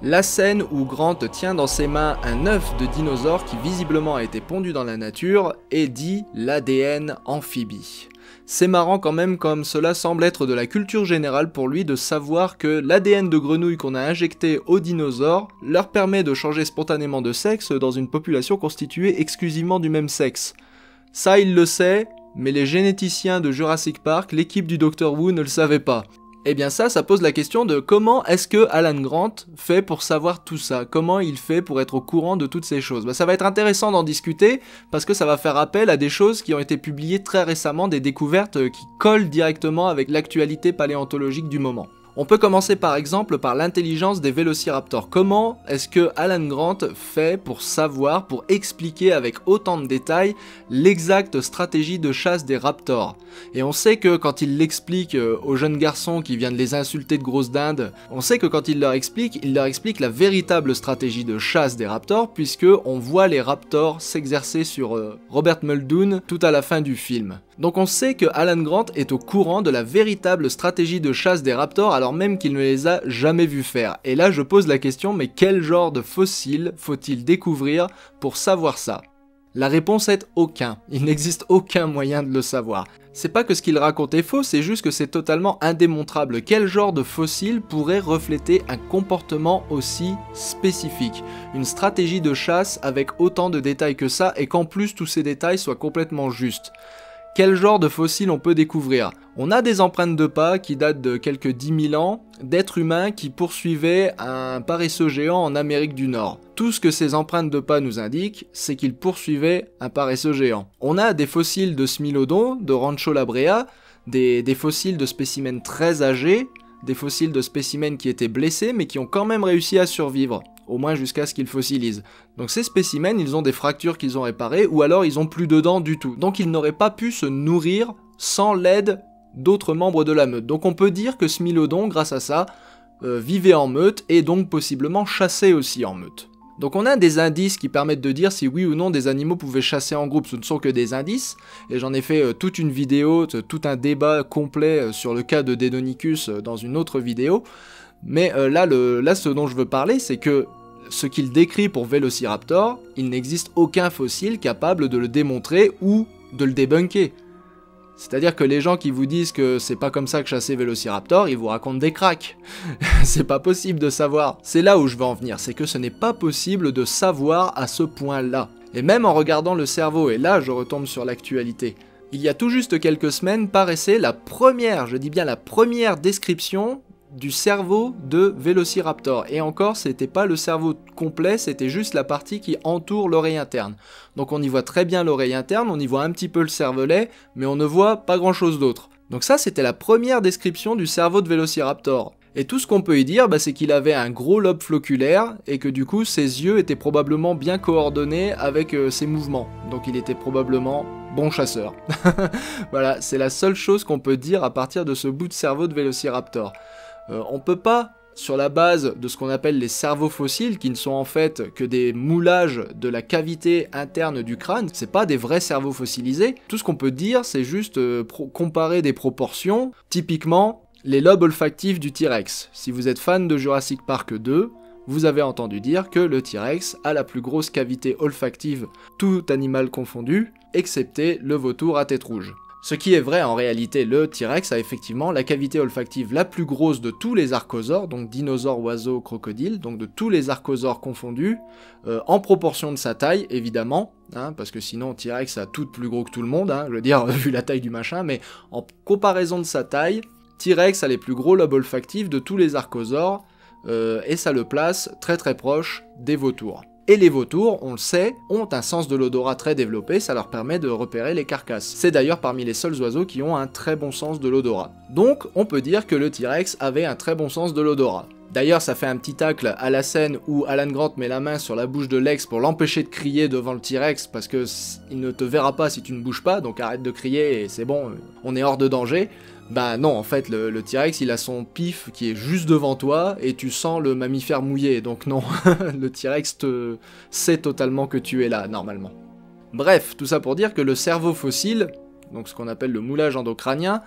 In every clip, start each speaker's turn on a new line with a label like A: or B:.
A: La scène où Grant tient dans ses mains un œuf de dinosaure qui visiblement a été pondu dans la nature et dit l'ADN amphibie. C'est marrant quand même comme cela semble être de la culture générale pour lui de savoir que l'ADN de grenouille qu'on a injecté aux dinosaures leur permet de changer spontanément de sexe dans une population constituée exclusivement du même sexe. Ça il le sait, mais les généticiens de Jurassic Park, l'équipe du Dr Who ne le savaient pas. Eh bien ça pose la question de comment est-ce que Alan Grant fait pour savoir tout ça? Comment il fait pour être au courant de toutes ces choses? Ça va être intéressant d'en discuter parce que ça va faire appel à des choses qui ont été publiées très récemment, des découvertes qui collent directement avec l'actualité paléontologique du moment. On peut commencer par exemple par l'intelligence des vélociraptors. Comment est-ce que Alan Grant fait pour savoir, pour expliquer avec autant de détails l'exacte stratégie de chasse des raptors? Et on sait que quand il l'explique aux jeunes garçons qui viennent les insulter de grosses dindes, on sait que quand il leur explique la véritable stratégie de chasse des raptors, puisque on voit les raptors s'exercer sur Robert Muldoon tout à la fin du film. Donc on sait que Alan Grant est au courant de la véritable stratégie de chasse des raptors alors même qu'il ne les a jamais vus faire. Et là je pose la question, mais quel genre de fossile faut-il découvrir pour savoir ça? La réponse est aucun. Il n'existe aucun moyen de le savoir. C'est pas que ce qu'il raconte est faux, c'est juste que c'est totalement indémontrable. Quel genre de fossile pourrait refléter un comportement aussi spécifique? Une stratégie de chasse avec autant de détails que ça et qu'en plus tous ces détails soient complètement justes. Quel genre de fossiles on peut découvrir? On a des empreintes de pas qui datent de quelques 10 000 ans, d'êtres humains qui poursuivaient un paresseux géant en Amérique du Nord. Tout ce que ces empreintes de pas nous indiquent, c'est qu'ils poursuivaient un paresseux géant. On a des fossiles de Smilodon, de Rancho La Brea, des fossiles de spécimens très âgés, des fossiles de spécimens qui étaient blessés mais qui ont quand même réussi à survivre. Au moins jusqu'à ce qu'ils fossilisent. Donc ces spécimens, ils ont des fractures qu'ils ont réparées, ou alors ils ont plus de dents du tout. Donc ils n'auraient pas pu se nourrir sans l'aide d'autres membres de la meute. Donc on peut dire que Smilodon, grâce à ça, vivait en meute, et donc possiblement chassait aussi en meute. Donc on a des indices qui permettent de dire si oui ou non des animaux pouvaient chasser en groupe. Ce ne sont que des indices, et j'en ai fait toute une vidéo, tout un débat complet sur le cas de Deinonychus dans une autre vidéo. Mais là, ce dont je veux parler, c'est que ce qu'il décrit pour Vélociraptor, il n'existe aucun fossile capable de le démontrer ou de le débunker. C'est-à-dire que les gens qui vous disent que c'est pas comme ça que chasser Vélociraptor, ils vous racontent des cracks. C'est pas possible de savoir. C'est là où je veux en venir, c'est que ce n'est pas possible de savoir à ce point-là. Et même en regardant le cerveau, et là je retombe sur l'actualité, il y a tout juste quelques semaines paraissait la première, je dis bien la première description du cerveau de Vélociraptor. Et encore, c'était pas le cerveau complet, c'était juste la partie qui entoure l'oreille interne. Donc on y voit très bien l'oreille interne, on y voit un petit peu le cervelet, mais on ne voit pas grand chose d'autre. Donc ça, c'était la première description du cerveau de Vélociraptor. Et tout ce qu'on peut y dire, c'est qu'il avait un gros lobe floculaire, et que du coup, ses yeux étaient probablement bien coordonnés avec ses mouvements. Donc il était probablement bon chasseur. Voilà, c'est la seule chose qu'on peut dire à partir de ce bout de cerveau de Vélociraptor. On peut pas, sur la base de ce qu'on appelle les cerveaux fossiles, qui ne sont en fait que des moulages de la cavité interne du crâne, c'est pas des vrais cerveaux fossilisés, tout ce qu'on peut dire c'est juste comparer des proportions, typiquement les lobes olfactifs du T-Rex. Si vous êtes fan de Jurassic Park 2, vous avez entendu dire que le T-Rex a la plus grosse cavité olfactive, tout animal confondu, excepté le vautour à tête rouge. Ce qui est vrai en réalité, le T-Rex a effectivement la cavité olfactive la plus grosse de tous les archosaures, donc dinosaures, oiseaux, crocodiles, donc de tous les archosaures confondus, en proportion de sa taille évidemment, hein, parce que sinon T-Rex a tout plus gros que tout le monde, hein, je veux dire vu la taille du machin, mais en comparaison de sa taille, T-Rex a les plus gros lobes olfactifs de tous les archosaures, et ça le place très très proche des vautours. Et les vautours, on le sait, ont un sens de l'odorat très développé, ça leur permet de repérer les carcasses. C'est d'ailleurs parmi les seuls oiseaux qui ont un très bon sens de l'odorat. Donc, on peut dire que le T-Rex avait un très bon sens de l'odorat. D'ailleurs, ça fait un petit tacle à la scène où Alan Grant met la main sur la bouche de Lex pour l'empêcher de crier devant le T-Rex, parce que il ne te verra pas si tu ne bouges pas, donc arrête de crier et c'est bon, on est hors de danger. Bah non, en fait, le T-Rex, il a son pif qui est juste devant toi, et tu sens le mammifère mouillé, donc non, le T-Rex sait totalement que tu es là, normalement. Bref, tout ça pour dire que le cerveau fossile, donc ce qu'on appelle le moulage endocrânien,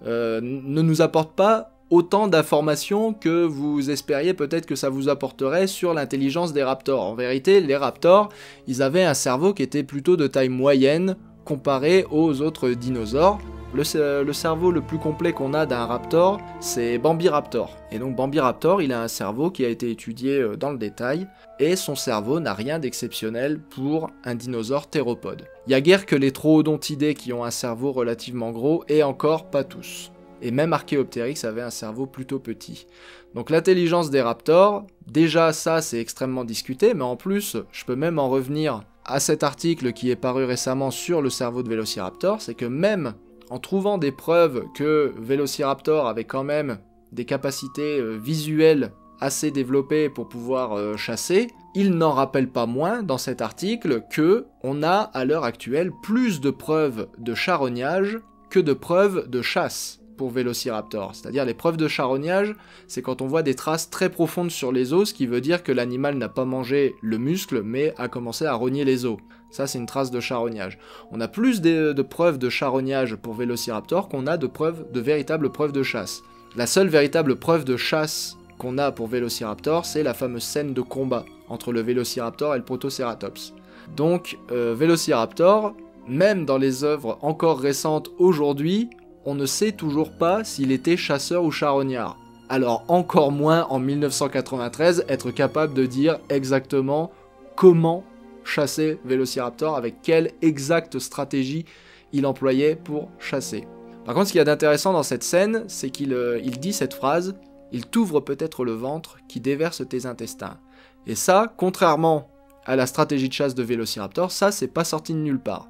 A: ne nous apporte pas autant d'informations que vous espériez peut-être que ça vous apporterait sur l'intelligence des raptors. En vérité, les raptors, ils avaient un cerveau qui était plutôt de taille moyenne comparé aux autres dinosaures. Le cerveau le plus complet qu'on a d'un raptor, c'est Bambiraptor. Et donc Bambiraptor, il a un cerveau qui a été étudié dans le détail, et son cerveau n'a rien d'exceptionnel pour un dinosaure théropode. Il n'y a guère que les troodontidés qui ont un cerveau relativement gros, et encore pas tous. Et même Archaeopteryx avait un cerveau plutôt petit. Donc l'intelligence des raptors, déjà ça c'est extrêmement discuté, mais en plus, je peux même en revenir à cet article qui est paru récemment sur le cerveau de Vélociraptor, c'est que même en trouvant des preuves que Vélociraptor avait quand même des capacités visuelles assez développées pour pouvoir chasser, il n'en rappelle pas moins dans cet article que on a à l'heure actuelle plus de preuves de charognage que de preuves de chasse pour Vélociraptor. C'est-à-dire les preuves de charognage, c'est quand on voit des traces très profondes sur les os, ce qui veut dire que l'animal n'a pas mangé le muscle, mais a commencé à rogner les os. Ça, c'est une trace de charognage. On a plus de preuves de charognage pour Vélociraptor qu'on a de véritables preuves de chasse. La seule véritable preuve de chasse qu'on a pour Vélociraptor, c'est la fameuse scène de combat entre le Vélociraptor et le Protoceratops. Donc, Vélociraptor, même dans les œuvres encore récentes aujourd'hui, on ne sait toujours pas s'il était chasseur ou charognard. Alors encore moins en 1993 être capable de dire exactement comment chasser Vélociraptor, avec quelle exacte stratégie il employait pour chasser. Par contre, ce qu'il y a d'intéressant dans cette scène, c'est qu'il dit cette phrase « Il t'ouvre peut-être le ventre qui déverse tes intestins ». Et ça, contrairement à la stratégie de chasse de Vélociraptor, ça c'est pas sorti de nulle part.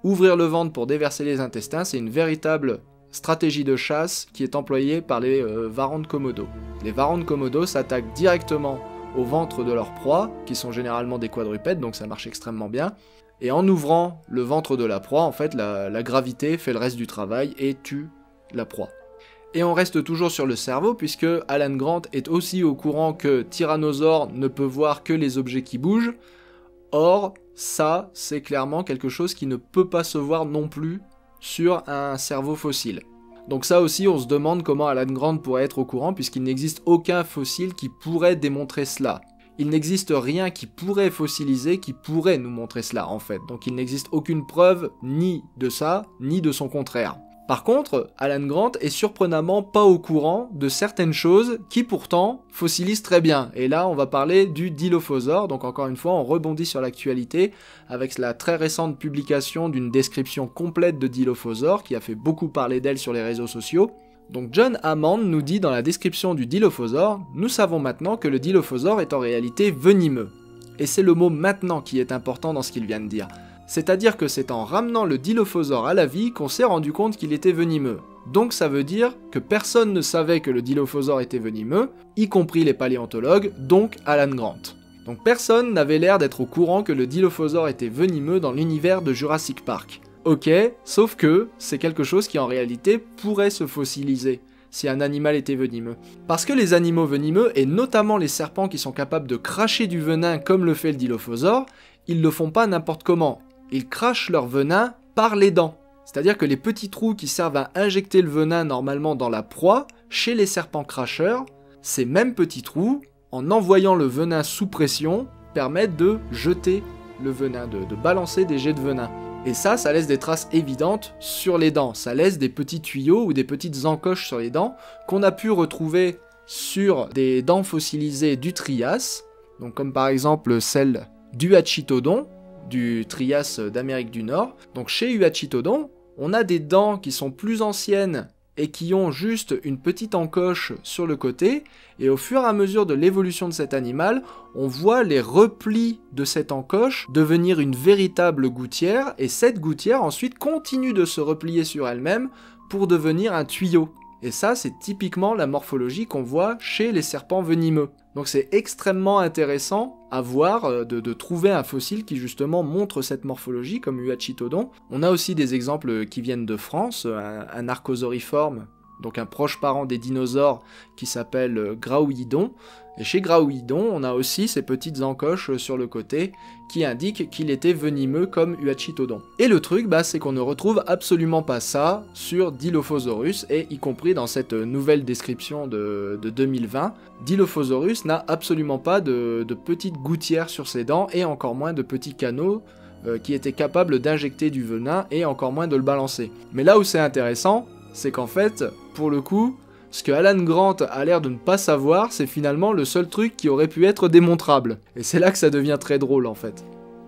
A: Ouvrir le ventre pour déverser les intestins, c'est une véritable stratégie de chasse qui est employée par les varans de Komodo. Les varans de Komodo s'attaquent directement au ventre de leur proie, qui sont généralement des quadrupèdes, donc ça marche extrêmement bien. Et en ouvrant le ventre de la proie, en fait, la gravité fait le reste du travail et tue la proie. Et on reste toujours sur le cerveau, puisque Alan Grant est aussi au courant que Tyrannosaure ne peut voir que les objets qui bougent. Or, ça, c'est clairement quelque chose qui ne peut pas se voir non plus sur un cerveau fossile. Donc ça aussi, on se demande comment Alan Grant pourrait être au courant, puisqu'il n'existe aucun fossile qui pourrait démontrer cela. Il n'existe rien qui pourrait fossiliser, qui pourrait nous montrer cela, en fait. Donc il n'existe aucune preuve, ni de ça, ni de son contraire. Par contre, Alan Grant est surprenamment pas au courant de certaines choses qui pourtant fossilisent très bien. Et là, on va parler du Dilophosaure, donc encore une fois, on rebondit sur l'actualité avec la très récente publication d'une description complète de Dilophosaure qui a fait beaucoup parler d'elle sur les réseaux sociaux. Donc John Hammond nous dit dans la description du Dilophosaure, nous savons maintenant que le Dilophosaure est en réalité venimeux. Et c'est le mot maintenant qui est important dans ce qu'il vient de dire. C'est-à-dire que c'est en ramenant le Dilophosaure à la vie qu'on s'est rendu compte qu'il était venimeux. Donc ça veut dire que personne ne savait que le Dilophosaure était venimeux, y compris les paléontologues, donc Alan Grant. Donc personne n'avait l'air d'être au courant que le Dilophosaure était venimeux dans l'univers de Jurassic Park. Ok, sauf que c'est quelque chose qui en réalité pourrait se fossiliser si un animal était venimeux. Parce que les animaux venimeux, et notamment les serpents qui sont capables de cracher du venin comme le fait le Dilophosaure, ils le font pas n'importe comment. Ils crachent leur venin par les dents. C'est-à-dire que les petits trous qui servent à injecter le venin normalement dans la proie, chez les serpents cracheurs, ces mêmes petits trous, en envoyant le venin sous pression, permettent de jeter le venin, de balancer des jets de venin. Et ça laisse des traces évidentes sur les dents. Ça laisse des petits tuyaux ou des petites encoches sur les dents qu'on a pu retrouver sur des dents fossilisées du Trias, donc comme par exemple celle d'Uachitodon, du Trias d'Amérique du Nord. Donc chez Uachitodon, on a des dents qui sont plus anciennes et qui ont juste une petite encoche sur le côté, et au fur et à mesure de l'évolution de cet animal, on voit les replis de cette encoche devenir une véritable gouttière, et cette gouttière ensuite continue de se replier sur elle-même pour devenir un tuyau. Et ça, c'est typiquement la morphologie qu'on voit chez les serpents venimeux. Donc c'est extrêmement intéressant à voir, de trouver un fossile qui justement montre cette morphologie, comme Uachitodon. On a aussi des exemples qui viennent de France, un archosauriforme donc un proche parent des dinosaures qui s'appelle Graoidon. Et chez Graoidon, on a aussi ces petites encoches sur le côté qui indiquent qu'il était venimeux comme Huachitodon. Et le truc, c'est qu'on ne retrouve absolument pas ça sur Dilophosaurus, et y compris dans cette nouvelle description de 2020, Dilophosaurus n'a absolument pas de petites gouttières sur ses dents, et encore moins de petits canaux qui étaient capables d'injecter du venin, et encore moins de le balancer. Mais là où c'est intéressant, c'est qu'en fait, pour le coup, ce que Alan Grant a l'air de ne pas savoir, c'est finalement le seul truc qui aurait pu être démontrable. Et c'est là que ça devient très drôle en fait.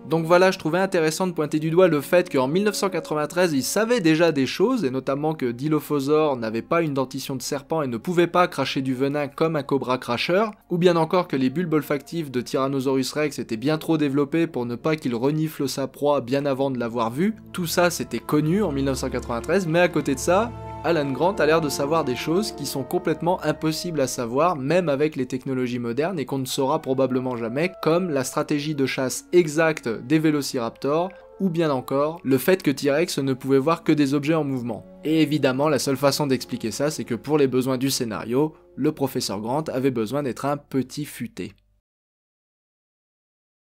A: Donc voilà, je trouvais intéressant de pointer du doigt le fait qu'en 1993, ils savaient déjà des choses, et notamment que Dilophosaure n'avait pas une dentition de serpent et ne pouvait pas cracher du venin comme un cobra cracheur, ou bien encore que les bulbes olfactifs de Tyrannosaurus Rex étaient bien trop développés pour ne pas qu'il renifle sa proie bien avant de l'avoir vue. Tout ça, c'était connu en 1993, mais à côté de ça, Alan Grant a l'air de savoir des choses qui sont complètement impossibles à savoir, même avec les technologies modernes, et qu'on ne saura probablement jamais, comme la stratégie de chasse exacte des vélociraptors, ou bien encore le fait que T-Rex ne pouvait voir que des objets en mouvement. Et évidemment, la seule façon d'expliquer ça, c'est que pour les besoins du scénario, le professeur Grant avait besoin d'être un petit futé.